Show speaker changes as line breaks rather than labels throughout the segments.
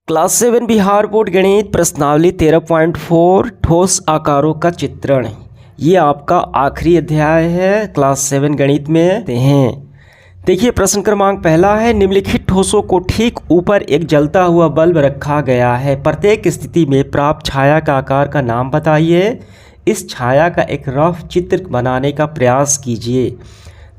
Class 7 Bihar board गणित प्रश्नावली 13.4 ठोस आकारों का चित्रण। ये आपका आखिरी अध्याय है क्लास 7 गणित में देखिए प्रश्न क्रमांक पहला है, निम्नलिखित ठोसों को ठीक ऊपर एक जलता हुआ बल्ब रखा गया है। प्रत्येक स्थिति में प्राप्त छाया का आकार का नाम बताइए। इस छाया का एक रफ चित्र बनाने का प्रयास कीजिए।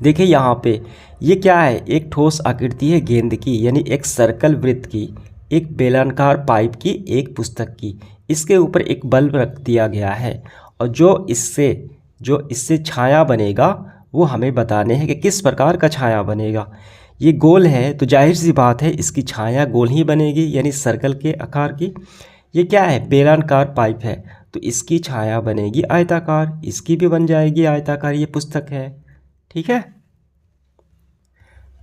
देखिए यहाँ पे ये क्या है, एक ठोस आकृति है गेंद की, यानी एक सर्कल वृत्त की, एक बेलनाकार पाइप की, एक पुस्तक की। इसके ऊपर एक बल्ब रख दिया गया है और जो इससे छाया बनेगा वो हमें बताने हैं कि किस प्रकार का छाया बनेगा। ये गोल है तो जाहिर सी बात है इसकी छाया गोल ही बनेगी, यानी सर्कल के आकार की। ये क्या है, बेलनाकार पाइप है तो इसकी छाया बनेगी आयताकार, इसकी भी बन जाएगी आयताकार। ये पुस्तक है, ठीक है।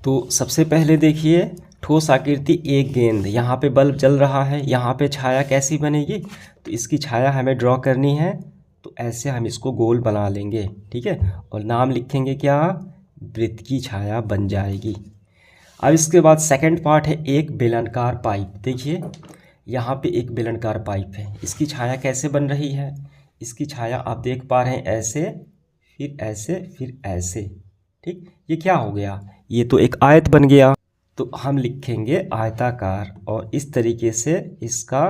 तो सबसे पहले देखिए ठोस आकृति एक गेंद, यहाँ पे बल्ब जल रहा है, यहाँ पे छाया कैसी बनेगी, तो इसकी छाया हमें ड्रॉ करनी है। तो ऐसे हम इसको गोल बना लेंगे, ठीक है, और नाम लिखेंगे क्या, वृत्त की छाया बन जाएगी। अब इसके बाद सेकंड पार्ट है एक बेलनाकार पाइप। देखिए यहाँ पे एक बेलनाकार पाइप है, इसकी छाया कैसे बन रही है, इसकी छाया आप देख पा रहे हैं ऐसे, फिर ऐसे, फिर ऐसे, ठीक। ये क्या हो गया, ये तो एक आयत बन गया, तो हम लिखेंगे आयताकार और इस तरीके से इसका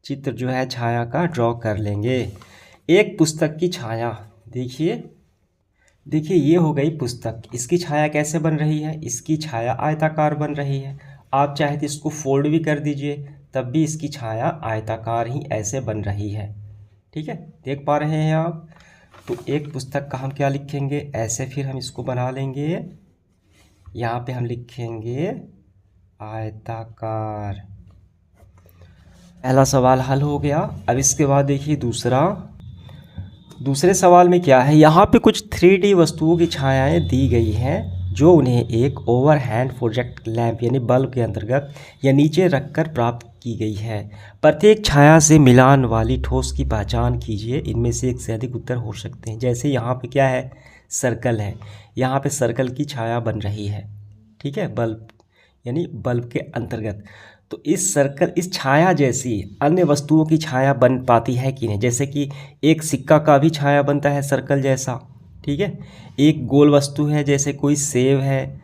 चित्र जो है छाया का ड्रॉ कर लेंगे। एक पुस्तक की छाया, देखिए ये हो गई पुस्तक, इसकी छाया कैसे बन रही है, इसकी छाया आयताकार बन रही है। आप चाहे तो इसको फोल्ड भी कर दीजिए तब भी इसकी छाया आयताकार ही ऐसे बन रही है, ठीक है, देख पा रहे हैं आप। तो एक पुस्तक का हम क्या लिखेंगे, ऐसे फिर हम इसको बना लेंगे, यहाँ पे हम लिखेंगे आयताकार। पहला सवाल हल हो गया। अब इसके बाद देखिए दूसरे सवाल में क्या है, यहाँ पे कुछ 3D वस्तुओं की छायाएं दी गई हैं जो उन्हें एक ओवरहैंड प्रोजेक्ट लैंप यानी बल्ब के अंतर्गत या नीचे रखकर प्राप्त की गई है। प्रत्येक छाया से मिलान वाली ठोस की पहचान कीजिए, इनमें से एक से अधिक उत्तर हो सकते हैं। जैसे यहाँ पे क्या है, सर्कल है, यहाँ पे सर्कल की छाया बन रही है, ठीक है, बल्ब यानी बल्ब के अंतर्गत। तो इस छाया जैसी अन्य वस्तुओं की छाया बन पाती है कि नहीं, जैसे कि एक सिक्का का भी छाया बनता है सर्कल जैसा, ठीक है। एक गोल वस्तु है जैसे कोई सेब है,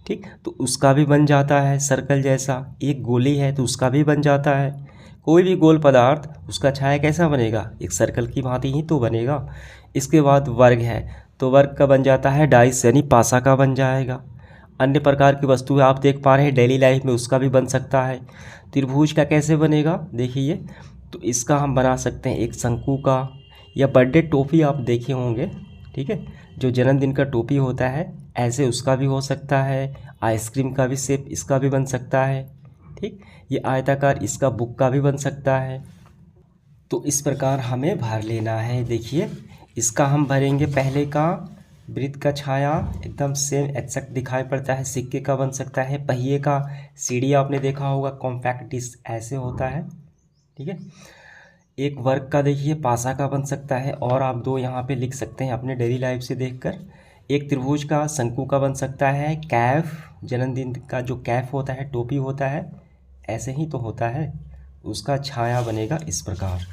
ठीक, तो उसका भी बन जाता है सर्कल जैसा। एक गोली है तो उसका भी बन जाता है। कोई भी गोल पदार्थ उसका छाया कैसा बनेगा, एक सर्कल की भांति ही तो बनेगा। इसके बाद वर्ग है तो वर्ग का बन जाता है डाइस यानी पासा का बन जाएगा। अन्य प्रकार की वस्तुएं आप देख पा रहे हैं डेली लाइफ में, उसका भी बन सकता है। त्रिभुज का कैसे बनेगा, देखिए तो इसका हम बना सकते हैं एक शंकु का, या बर्थडे टोपी आप देखे होंगे, ठीक है, जो जन्मदिन का टोपी होता है ऐसे उसका भी हो सकता है। आइसक्रीम का भी शेप इसका भी बन सकता है, ठीक। ये आयताकार इसका बुक का भी बन सकता है। तो इस प्रकार हमें भर लेना है। देखिए इसका हम भरेंगे, पहले का वृत्त का छाया एकदम सेम एक्जैक्ट दिखाई पड़ता है, सिक्के का बन सकता है, पहिए का, सीढ़ी आपने देखा होगा कॉम्पैक्ट डिस्क ऐसे होता है, ठीक है। एक वर्ग का देखिए पासा का बन सकता है, और आप दो यहाँ पे लिख सकते हैं अपने डेली लाइफ से देखकर। एक त्रिभुज का शंकु का बन सकता है, कैफ जन्मदिन का जो कैफ होता है टोपी होता है ऐसे ही तो होता है, उसका छाया बनेगा इस प्रकार।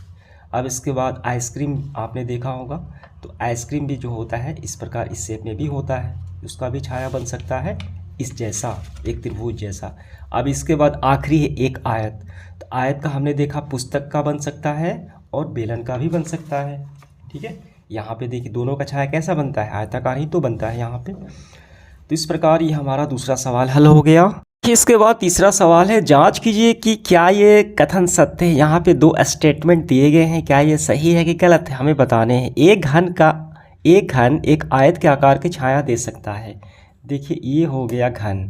अब इसके बाद आइसक्रीम आपने देखा होगा, तो आइसक्रीम भी जो होता है इस प्रकार इस शेप में भी होता है, उसका भी छाया बन सकता है इस जैसा, एक त्रिभुज जैसा। अब इसके बाद आखिरी है एक आयत, तो आयत का हमने देखा पुस्तक का बन सकता है और बेलन का भी बन सकता है, ठीक है। यहाँ पे देखिए दोनों का छाया कैसा बनता है, आयताकार ही तो बनता है यहाँ पे। तो इस प्रकार ये हमारा दूसरा सवाल हल हो गया। इसके बाद तीसरा सवाल है, जांच कीजिए कि क्या ये कथन सत्य है। यहाँ पे दो स्टेटमेंट दिए गए हैं, क्या ये सही है कि गलत है हमें बताने हैं। एक घन एक आयत के आकार की छाया दे सकता है। देखिए ये हो गया घन,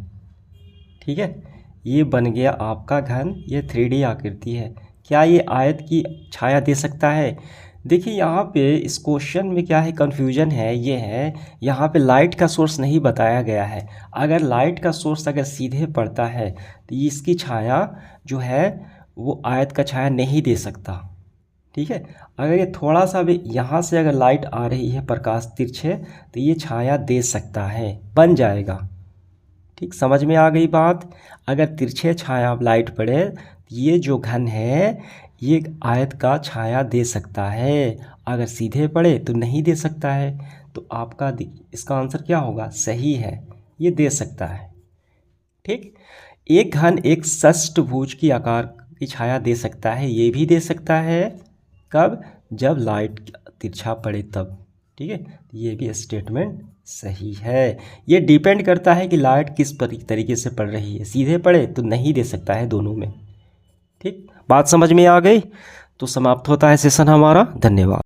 ठीक है, ये बन गया आपका घन, ये 3D आकृति है। क्या ये आयत की छाया दे सकता है। देखिए यहाँ पे इस क्वेश्चन में क्या है, कन्फ्यूजन है, ये है यहाँ पे लाइट का सोर्स नहीं बताया गया है। अगर लाइट का सोर्स अगर सीधे पड़ता है तो इसकी छाया जो है वो आयत का छाया नहीं दे सकता, ठीक है। अगर ये थोड़ा सा भी यहाँ से अगर लाइट आ रही है प्रकाश तिरछे तो ये छाया दे सकता है, बन जाएगा, ठीक, समझ में आ गई बात। अगर तिरछे छाया लाइट पड़े तो ये जो घन है ये आयत का छाया दे सकता है, अगर सीधे पड़े तो नहीं दे सकता है। तो आपका इसका आंसर क्या होगा? सही है, ये दे सकता है। ठीक, एक घन एक षष्ठभुज की आकार की छाया दे सकता है, ये भी दे सकता है। कब? जब लाइट तिरछा पड़े तब। ठीक है, ये भी स्टेटमेंट सही है। ये डिपेंड करता है कि लाइट किस तरीके से पड़ रही है, सीधे पड़े तो नहीं दे सकता है दोनों में। ठीक, बात समझ में आ गई? तो समाप्त होता है सेशन हमारा। धन्यवाद।